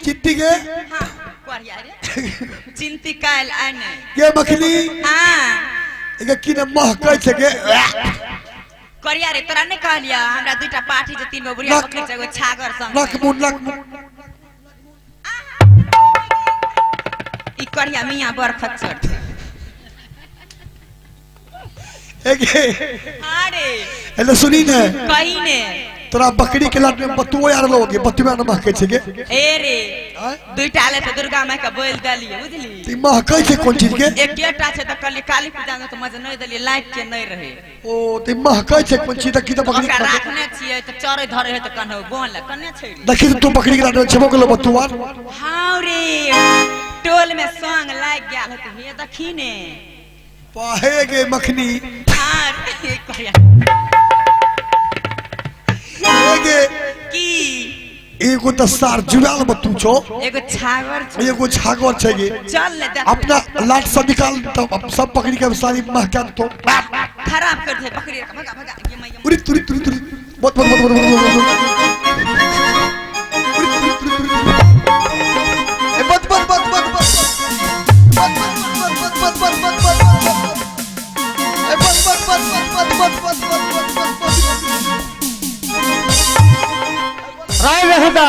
चिंती के हां कोरिया रे चिंती काल आने के मखनी हां एके किने महकै छै के कोरिया रे तोरा नै कहलिया हमरा दुईटा पाठी जे तीन गो बुढ़िया बकरी छै एगो छागर संग नक मुन ई कोरिया मियां बर खच्चर एके हां रे एले सुनी ने कही ने तोरा बकरी के लाट में बतुओ यार लोगे बतुआ न महकै छै के ए रे दुईटा ले तो दुर्गा माई का बोल दलिए बुझली ती महकै छै कोन चीज के एकेटा छै त कल काली पूजा में तो मजे नै दलिए लाइक के नै रहे ओ ती महकै छै कोन चीज त की त बकरी ओकरा राखने छियै त चरे धरे है त कन्हो बोल कन्ने छै देखि तू बकरी के लाट में छबो गेलो बतुआ हां रे टोल में संग लाग गेल त हे देखी ने पाहे गे मखनी हां रे कहया एगे की एगो त सार जुड़ाल बतू छो एगो छागर छै एगो छागर छै गे चल ले देख अपना लाट से निकाल तो सब पकड़ी के सारी महका तो खराब कर दे बकरी का भगा भगा ये मैं उरी तुरी तुरी तुरी बत बत बत बत बत बत बत राय बेहुदा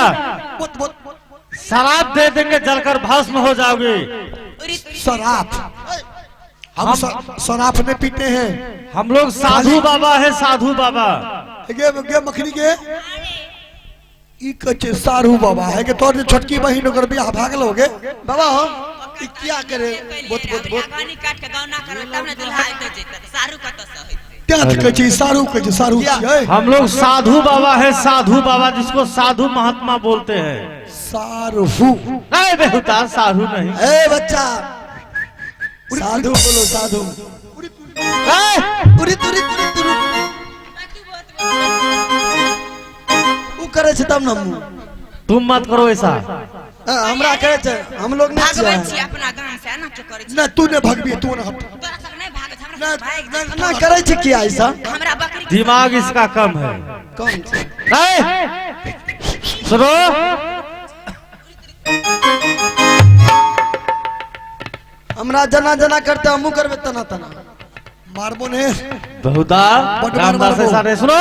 शराब दे देंगे जलकर भस्म हो जाओगे। शराब हम शराब नहीं पीते हैं, हम लोग साधु बाबा है, साधु बाबा। गे मखनी के ई कचे साधु बाबा है के तोर छोटकी बहिन ओकर बियाह भाग लोगे बाबा हो ई क्या करे बोत बोत बोत गानी काट के गौना करबे तब ने दुल्हा आइते जेते सारू कत से होते क्या कचे सारू कचे सारू हम लोग साधु बाबा है, साधु बाबा जिसको साधु महात्मा बोलते हैं। सारू नहीं बेहुदा साधु नहीं। ए बच्चा साधु बोलो साधु तुरी तुरी तुरी तुरी उ करे छ तब न तुम मत करो ऐसा। हमरा करे छ हम लोग नहीं भागबै छी अपना गांव से ना के करे छी ना तू ने भगबी तू ना तोरा सब नहीं भागे हमरा भाग ना करे छ किया ऐसा हमरा बकरी दिमाग इसका कम है। कौन छ नहीं सुनो हमरा जना जना करते हमू करबे तना तना मारबो ने बहुदा रामदास से सारे सुनो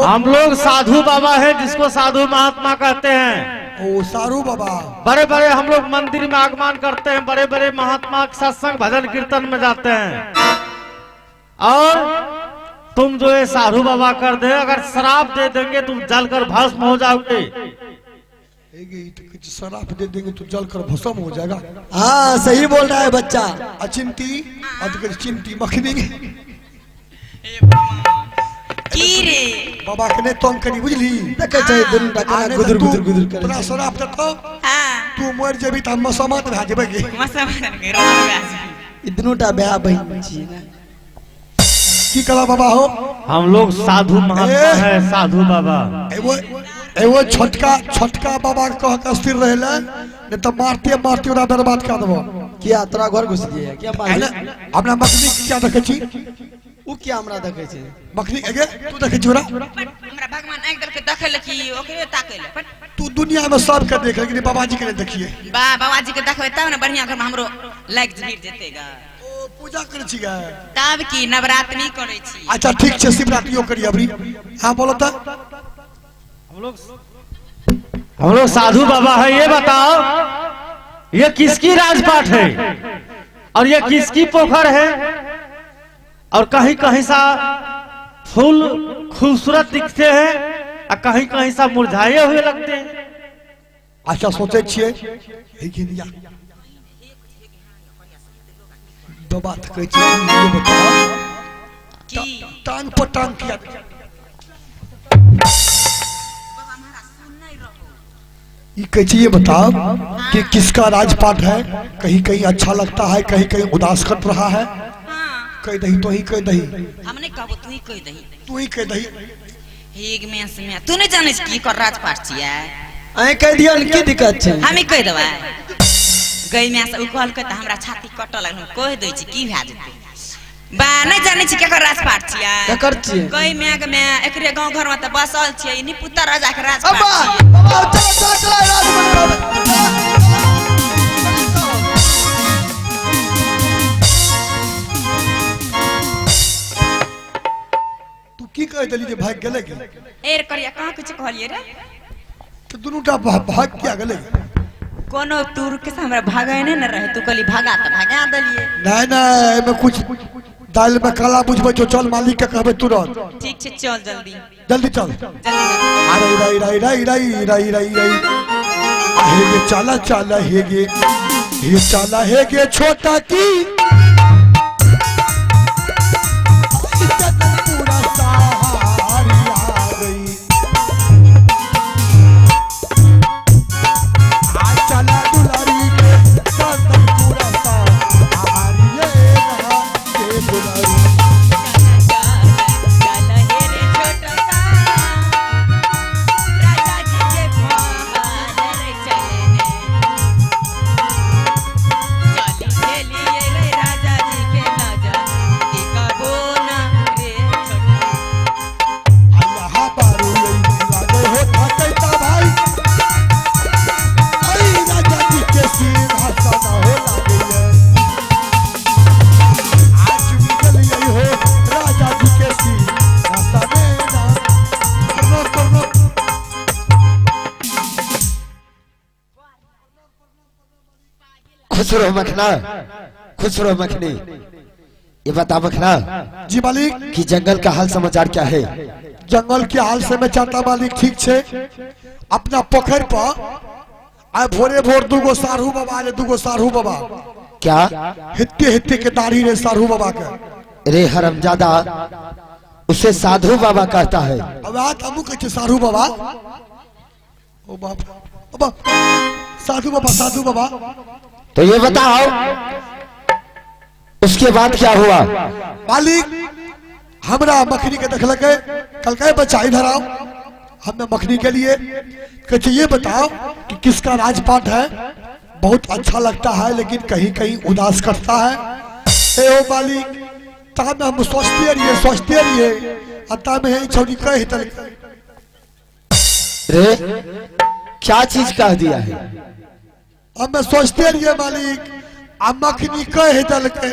हम लोग साधु बाबा है जिसको साधु महात्मा कहते हैं। ओ सारू बाबा बड़े बड़े हम लोग मंदिर में आगमन करते हैं, बड़े बड़े महात्मा के सत्संग भजन कीर्तन में जाते हैं। और तुम जो है साधु बाबा कर दे, अगर शराब दे देंगे तुम जलकर भस्म हो जाओगे। शराब दे देंगे तो जलकर भस्म हो जाएगा। हाँ सही बोल रहा है बच्चा। अचिंती चिंती मखनी की रे बाबा के ने तंग करी बुझली देखे छै दिन टका गुदर गुदर गुदर करे तोरा शराब देखो हां तू मर जेबी त हम समात भा जेबे गे मसमन के रोज इदनुटा ब्याह बहिन छी ना की कला बाबा हो हम लोग साधु महात्मा है, साधु बाबा। एगो छोटका बाबा कह के स्थिर रहेला ने त मारते मारते ओरा बर्बाद कर देबो। किया तोरा घर घुस दिए क्या मार अपना मखनी क्या देखे छी उ क्या हमरा देखे छै मखनी एगे तू देखे छोरा हमरा भगवान आंख दल के देखै ल की ओकरे ताकै ल तू दुनिया में सब के देख लेकिन बाबाजी के नहीं देखिए। बा बाबाजी के देखबै तब न बढ़िया घर में हमरो लाइक गिर जेतेगा। ओ पूजा करे छी गे तब की नवरात्रि करे छी। अच्छा ठीक छै शिवरात्रियो करी अबरी। हां बोलो त हम लोग साधु बाबा है। ये बताओ ये किसकी राजपाट है और ये किसकी पोखर है और कहीं कहीं सा फूल खूबसूरत दिखते हैं और कहीं कहीं सा मुरझाए हुए लगते हैं। अच्छा सोचे छिए लेकिन या दो बात कह छी ये बताओ की टांग पर टांग किया ये कहिए ये बताओ कि किसका राजपाट है। कहीं कहीं अच्छा लगता है, कहीं कहीं उदास कर रहा है। हां कह दही तो ही कह दही हम नहीं कहबो तू ही कह दही तू ही कह दही हेग में से तू नहीं जाने की कर राजपाट छिया आए कह दियो की दिक्कत छै हम ही कह देबा गई में से उ कहल के त हमरा छाती कटल हम कह दै छी की भै जेते बा नहीं जाने छी केकर राजपाट छिया केकर छी गई में एकरे गांव घर में त बसल छियै नी पुत्र राजा के राजपाट बाबा चलो चलो चलो भाग गेले के एर करिया कहाँ कुछ कहलिए रे तो दुनूटा भाग क्या गेले कोनो तूर के से हमरा भागे ने न रहे तू कहली भागा त भागा दलिए नहीं नहीं एमे कुछ दाल में काला बुझबे जो चल मालिक के कहबे तुरंत ठीक छे चल जल्दी जल्दी चल जल्दी अरे राई राई राई राई राई राई राई हेगे चाला चाला हेगे ये चाला हेगे छोटा की पूरा सहारी आ गई आ चला दुलारी के कदम पूरा सहारी ये रहा के दुलारी खुश रहो मखना, खुश रहो मखनी। ये बता मखना जी मालिक कि जंगल का हाल समाचार क्या है? जंगल के हाल से मैं चाहता मालिक ठीक छे अपना पोखर पर आ भोरे भोर दुगो सारू बाबा रे दुगो सारू बाबा क्या हित्ते हित्ते के दाढ़ी रे सारू बाबा के रे हरमजादा उसे साधु बाबा कहता है। अब आज हमू कहे सारू बाबा ओ बाप साधु बाबा तो ये बताओ उसके बाद क्या हुआ? मालिक हमरा मखनी के देखल के कल के बच्चा इधर आओ हमने मखनी के लिए कहे ये बताओ कि किसका राजपाट है? बहुत अच्छा लगता है लेकिन कहीं कहीं उदास करता है। ए ओ मालिक ता में हम सोचते रहिए अता में है छोड़ी कह तल रे क्या चीज कह दिया है? हम सोचते रहिए मालिक आ मखनी कह दल के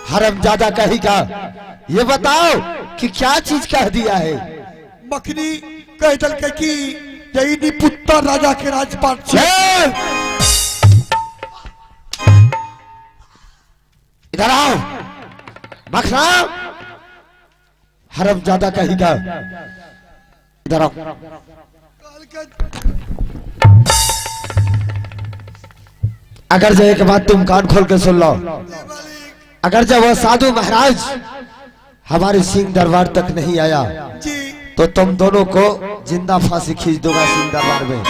हरमजादा कही का ये बताओ कि क्या चीज कह दिया है? मखनी कह दल के कि यही पुत्र राजा के राजपाट छे। इधर आओ मखना, हरमजादा कही का इधर आओ। अगर जो एक बात तुम कान खोल के सुन लो, अगर जब वह साधु महाराज हमारे सिंह दरबार तक नहीं आया तो तुम दोनों को जिंदा फांसी खींच दूंगा सिंह दरबार में।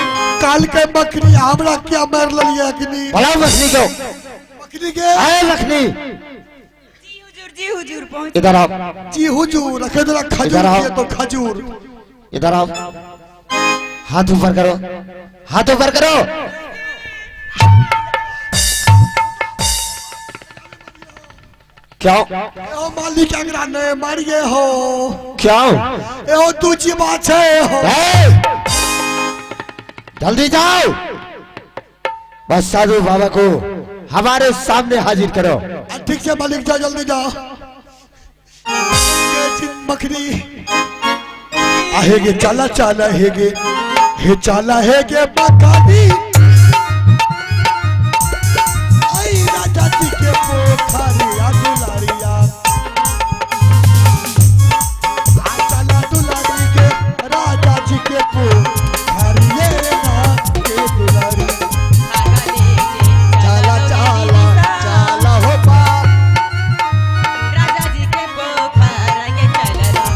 काल के मखनी हमरा क्या मार लिया कि नहीं? बुलाओ मखनी को। मखनी के आए मखनी जी हुजूर पहुंच। इधर आओ। जी हुजूर रखे जरा खजूर इधर आओ। दिए तो खजूर। इधर आओ, हाथ ऊपर करो, हाथ ऊपर करो। क्यों ओ मालिक अंगरा ने मारिए हो क्यों? ए तू जी बात है हो। जल्दी जाओ, बस साधु बाबा को हमारे सामने हाजिर करो। ठीक से मालिक जा जल्दी जाओ। मखनी आहेगे चाला चाला हेगे हे चाला हेगे मखानी आई राजा जी के पोखरिया दुलारिया आ चाला दुलारी के राजा जी के पोखरिया के दुलारी चाला चाला चाला हो बाप राजा जी के पोखर के चलला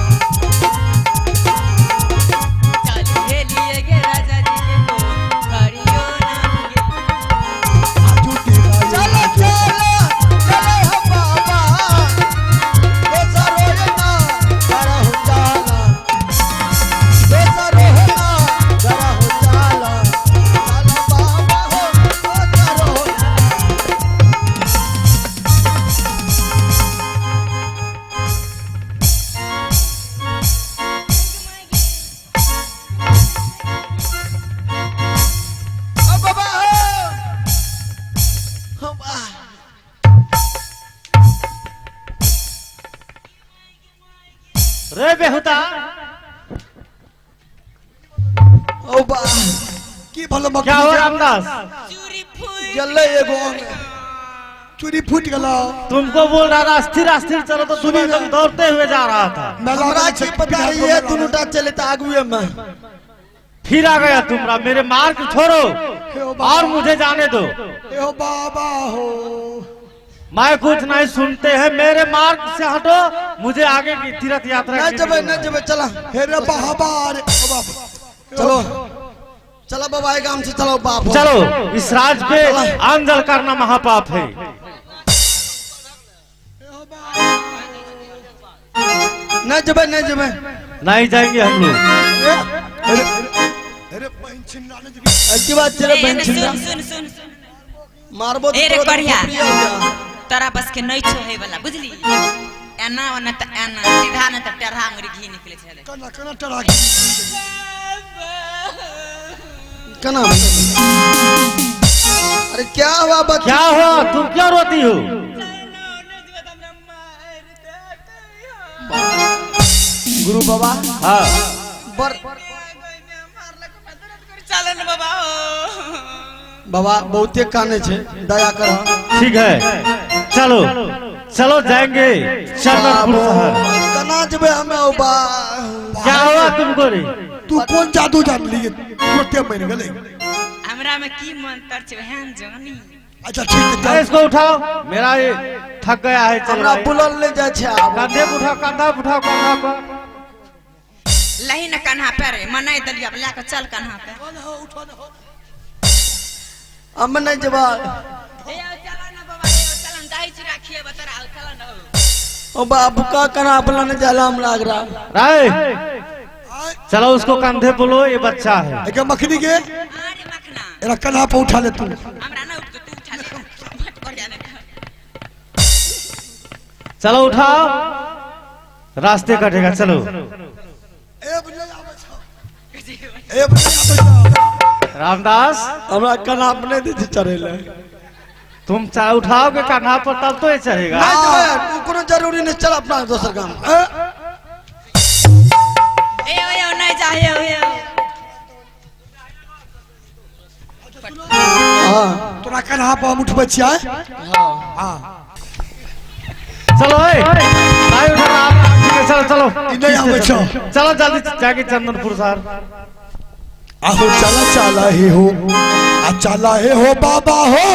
चल लिए गे राजा जी के पोखरियो ओ बा की भलो क्या हो मखनी रामदास? चूरी फूट जल्ले एगो अंग। चूड़ी फूट गलो तुमको बोल रहा था स्थिर स्थिर चलो, तो सुबह एकदम दौड़ते हुए जा रहा था। हमरा की पता है ये दुनुटा चले तो आगुए में फिर आ गया तुमरा। मेरे मार्ग छोड़ो और मुझे जाने दो। हो बाबा हो मैं कुछ नहीं सुनते हैं, मेरे मार्ग से हटो, मुझे आगे की तीर्थ यात्रा न जबे चला हे रे बाबा रे बाबा चलो चलो बाबा ये काम से चलो बाप हो। चलो, इस राज पे आंदोलन करना महापाप है। न जबे नहीं जाएंगे हम लोग। अरे पेंशन लाने जी अच्छी बात चलो ए, बहन सुन छिंदा सुन सुन सुन मारबो ए रे तो करिया। प्रिय हो गया। तोरा बस के नहीं छोहे वाला बुझली। एना ओना त एना सीधा न त टेढ़ा अंगुरी घी निकले छले। कना कना टरा कना अरे क्या हुआ बच्चा? क्या हुआ, तुम क्यों रोती हो? गुरु बाबा हाँ, बर चलो न बाबा बाबा बहुते काने छे दया कर। ठीक है, चलो चलो जाएंगे शरणपुर शहर। कना जबे हमें ओ बा क्या हुआ तुमको रे? तू कौन जादू जान लिए तुरते मर गले हमरा में की मंत्र छे हेन जानी। अच्छा ठीक है अरे इसको उठाओ, मेरा ये थक गया है। चल हमरा बुलल ले जाय छे आब। कंधे पे उठाओ, कंधा पे उठाओ, कंधा पे। लही न कन्हा पे रे मनाई दलिया अब लेके चल कन्हा पे। हम नहीं जबा ए चलो न बाबा ए चलो न दही चूड़ा खिए बतरा चलो न। ओ बाप का कना अपना ने जाला हम लाग रहा। राय, चलो उसको कंधे पे लो, ये बच्चा है। एक मखनी के अरे मखना एरा कन्हा पे उठा ले तू हमरा न उठ तू उठा ले मत कर जाने। चलो उठाओ, रास्ते कटेगा। चलो ए बने आवे छो ए बने आवे छो रामदास, हमरा कना अपने दे चढ़ेले। तुम चाहे उठाओगे कान्हा पर तब तो ये चढ़ेगा। नहीं जबे कोनो जरूरी नहीं, चल अपना दोसर काम। ए ओए नहीं जाए ओए हां तोरा कन्हा पे हम उठबे छियै हां चलो भाई उठा आप, चलो चलो ई नहीं आवे छो चलो जल्दी जाके चंदनपुर शहर। आहो चला चला हे हो आ चला हे हो बाबा हो